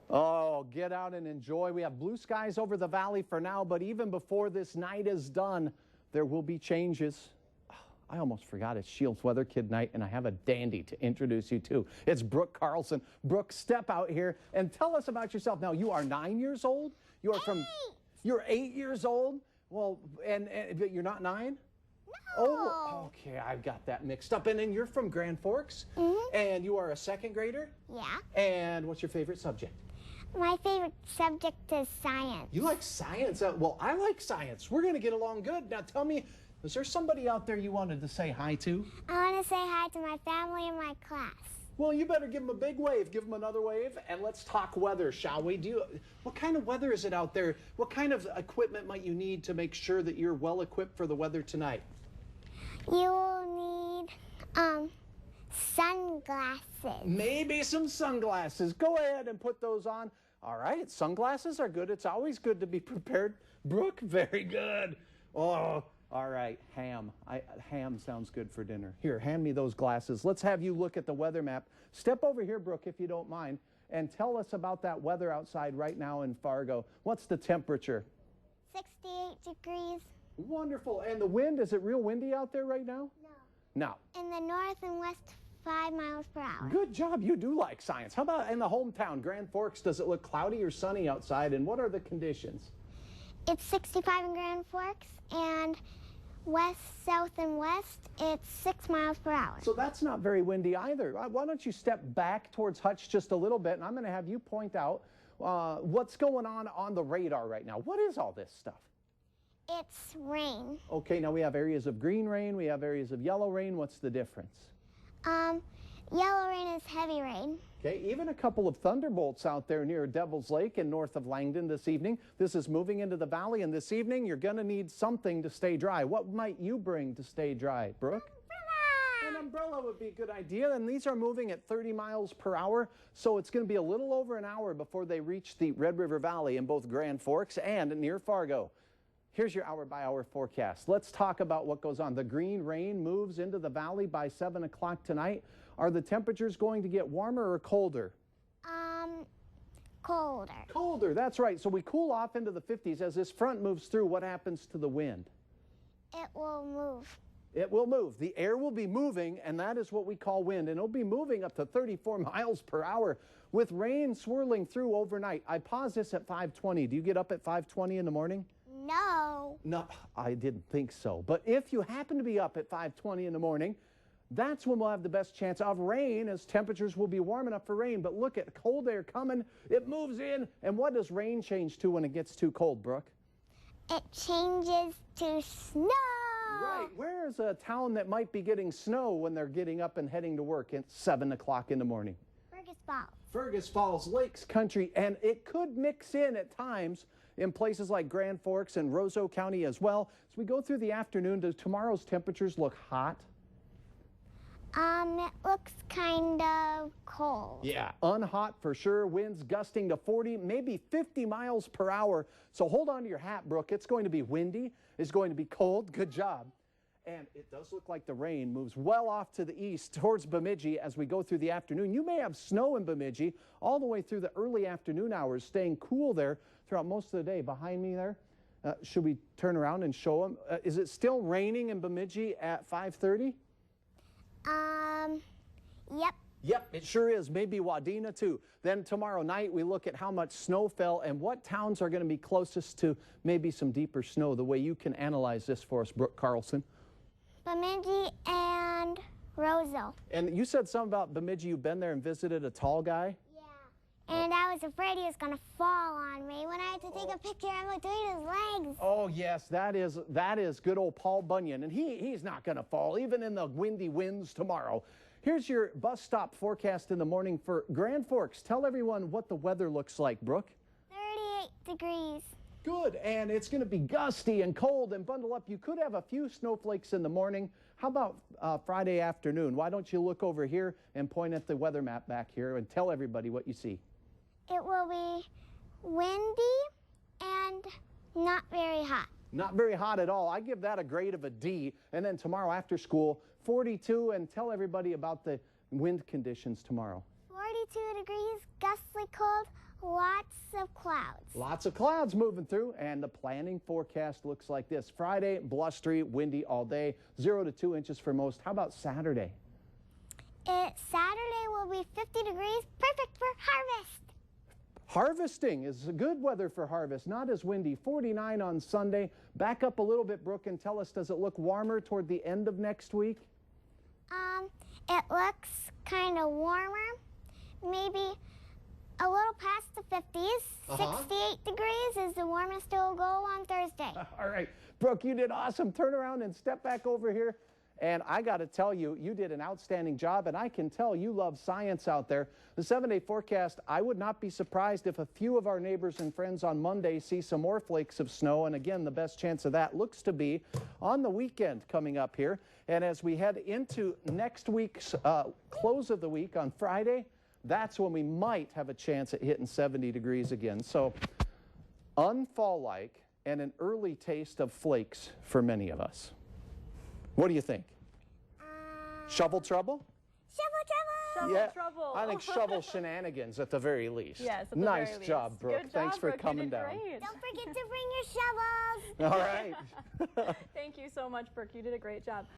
Oh, get out and enjoy. We have blue skies over the valley for now, but even before this night is done, there will be changes. I almost forgot it's Shields Weather Kid night, and I have a dandy to introduce you to. It's Brook Carlson. Brook, step out here and tell us about yourself. Now, you are 9 years old? You are You're 8 years old? Well, and you're not 9? No. Oh, okay, I've got that mixed up. And then you're from Grand Forks? Mm-hmm. And you are a second grader? Yeah. And what's your favorite subject? My favorite subject is science. You like science? Well, I like science. We're going to get along good. Now, tell me, is there somebody out there you wanted to say hi to? I want to say hi to my family and my class. Well, you better give them a big wave. Give them another wave, and let's talk weather, shall we? What kind of weather is it out there? What kind of equipment might you need to make sure that you're well equipped for the weather tonight? You will need sunglasses. Maybe some sunglasses. Go ahead and put those on. All right, sunglasses are good. It's always good to be prepared. Brooke, very good. Oh, all right, ham. Ham sounds good for dinner. Here, hand me those glasses. Let's have you look at the weather map. Step over here, Brooke, if you don't mind, and tell us about that weather outside right now in Fargo. What's the temperature? 68 degrees. Wonderful. And the wind, is it real windy out there right now? No. No. In the north and west, 5 miles per hour. Good job. You do like science. How about in the hometown, Grand Forks? Does it look cloudy or sunny outside? And what are the conditions? It's 65 in Grand Forks, and west, south, and west, it's 6 miles per hour. So that's not very windy either. Why don't you step back towards Hutch just a little bit, and I'm going to have you point out what's going on the radar right now. What is all this stuff? It's rain. Okay, now we have areas of green rain. We have areas of yellow rain. What's the difference? Yellow rain is heavy rain. Okay, even a couple of thunderbolts out there near Devil's Lake and north of Langdon this evening. This is moving into the valley, and this evening you're going to need something to stay dry. What might you bring to stay dry, Brooke? An umbrella would be a good idea, and these are moving at 30 miles per hour, so it's going to be a little over an hour before they reach the Red River Valley in both Grand Forks and near Fargo. Here's your hour-by-hour forecast. Let's talk about what goes on. The green rain moves into the valley by 7 o'clock tonight. Are the temperatures going to get warmer or colder? Colder. Colder, that's right. So we cool off into the 50s. As this front moves through, what happens to the wind? It will move. It will move. The air will be moving, and that is what we call wind. And it'll be moving up to 34 miles per hour with rain swirling through overnight. I pause this at 5:20. Do you get up at 5:20 in the morning? No. No, I didn't think so. But if you happen to be up at 5:20 in the morning, that's when we'll have the best chance of rain, as temperatures will be warm enough for rain. But look at cold air coming. It moves in. And what does rain change to when it gets too cold, Brooke? It changes to snow. Right. Where is a town that might be getting snow when they're getting up and heading to work at 7 o'clock in the morning? Fergus Falls. Fergus Falls, Lakes Country, and it could mix in at times in places like Grand Forks and Roseau County as well. As we go through the afternoon, does tomorrow's temperatures look hot? It looks kind of cold. Yeah, unhot for sure. Winds gusting to 40, maybe 50 miles per hour. So hold on to your hat, Brooke. It's going to be windy. It's going to be cold. Good job. And it does look like the rain moves well off to the east towards Bemidji as we go through the afternoon. You may have snow in Bemidji all the way through the early afternoon hours, staying cool there throughout most of the day. Behind me there, should we turn around and show them? Is it still raining in Bemidji at 5:30? Yep. Yep, it sure is. Maybe Wadena too. Then tomorrow night we look at how much snow fell and what towns are going to be closest to maybe some deeper snow. The way you can analyze this for us, Brook Carlson. Bemidji and Roseau. And you said something about Bemidji. You've been there and visited a tall guy? Yeah. And I was afraid he was going to fall on me. When I had to take a picture, I was between his legs. Oh, yes, that is good old Paul Bunyan. And he's not going to fall, even in the windy winds tomorrow. Here's your bus stop forecast in the morning for Grand Forks. Tell everyone what the weather looks like, Brooke. 38 degrees. Good, and it's going to be gusty and cold, and bundle up. You could have a few snowflakes in the morning. How about Friday afternoon? Why don't you look over here and point at the weather map back here and tell everybody what you see? It will be windy and not very hot. Not very hot at all. I give that a grade of a D. And then tomorrow after school, 42, and tell everybody about the wind conditions tomorrow. 42 degrees, gustly cold, lots of clouds. Lots of clouds moving through, and the planning forecast looks like this. Friday, blustery, windy all day, 0 to 2 inches for most. How about Saturday? Saturday will be 50 degrees, perfect for harvest. Harvesting is good weather for harvest, not as windy. 49 on Sunday. Back up a little bit, Brooke, and tell us, does it look warmer toward the end of next week? It looks kind of warmer, maybe a little past the 50s. 68 degrees is the warmest it will go on Thursday. All right, Brooke, you did awesome. Turn around and step back over here. And I got to tell you, you did an outstanding job, and I can tell you love science out there. The 7-day forecast, I would not be surprised if a few of our neighbors and friends on Monday see some more flakes of snow. And again, the best chance of that looks to be on the weekend coming up here. And as we head into next week's close of the week on Friday, that's when we might have a chance at hitting 70 degrees again. So unfall-like and an early taste of flakes for many of us. What do you think? Shovel trouble? Shovel trouble! Yeah, trouble. I think shovel shenanigans at the very least. Yes, at the nice very least. job, Brooke. Good Thanks job, for Brooke. coming You did down. great. Don't forget to bring your shovels! All right. Thank you so much, Brooke. You did a great job.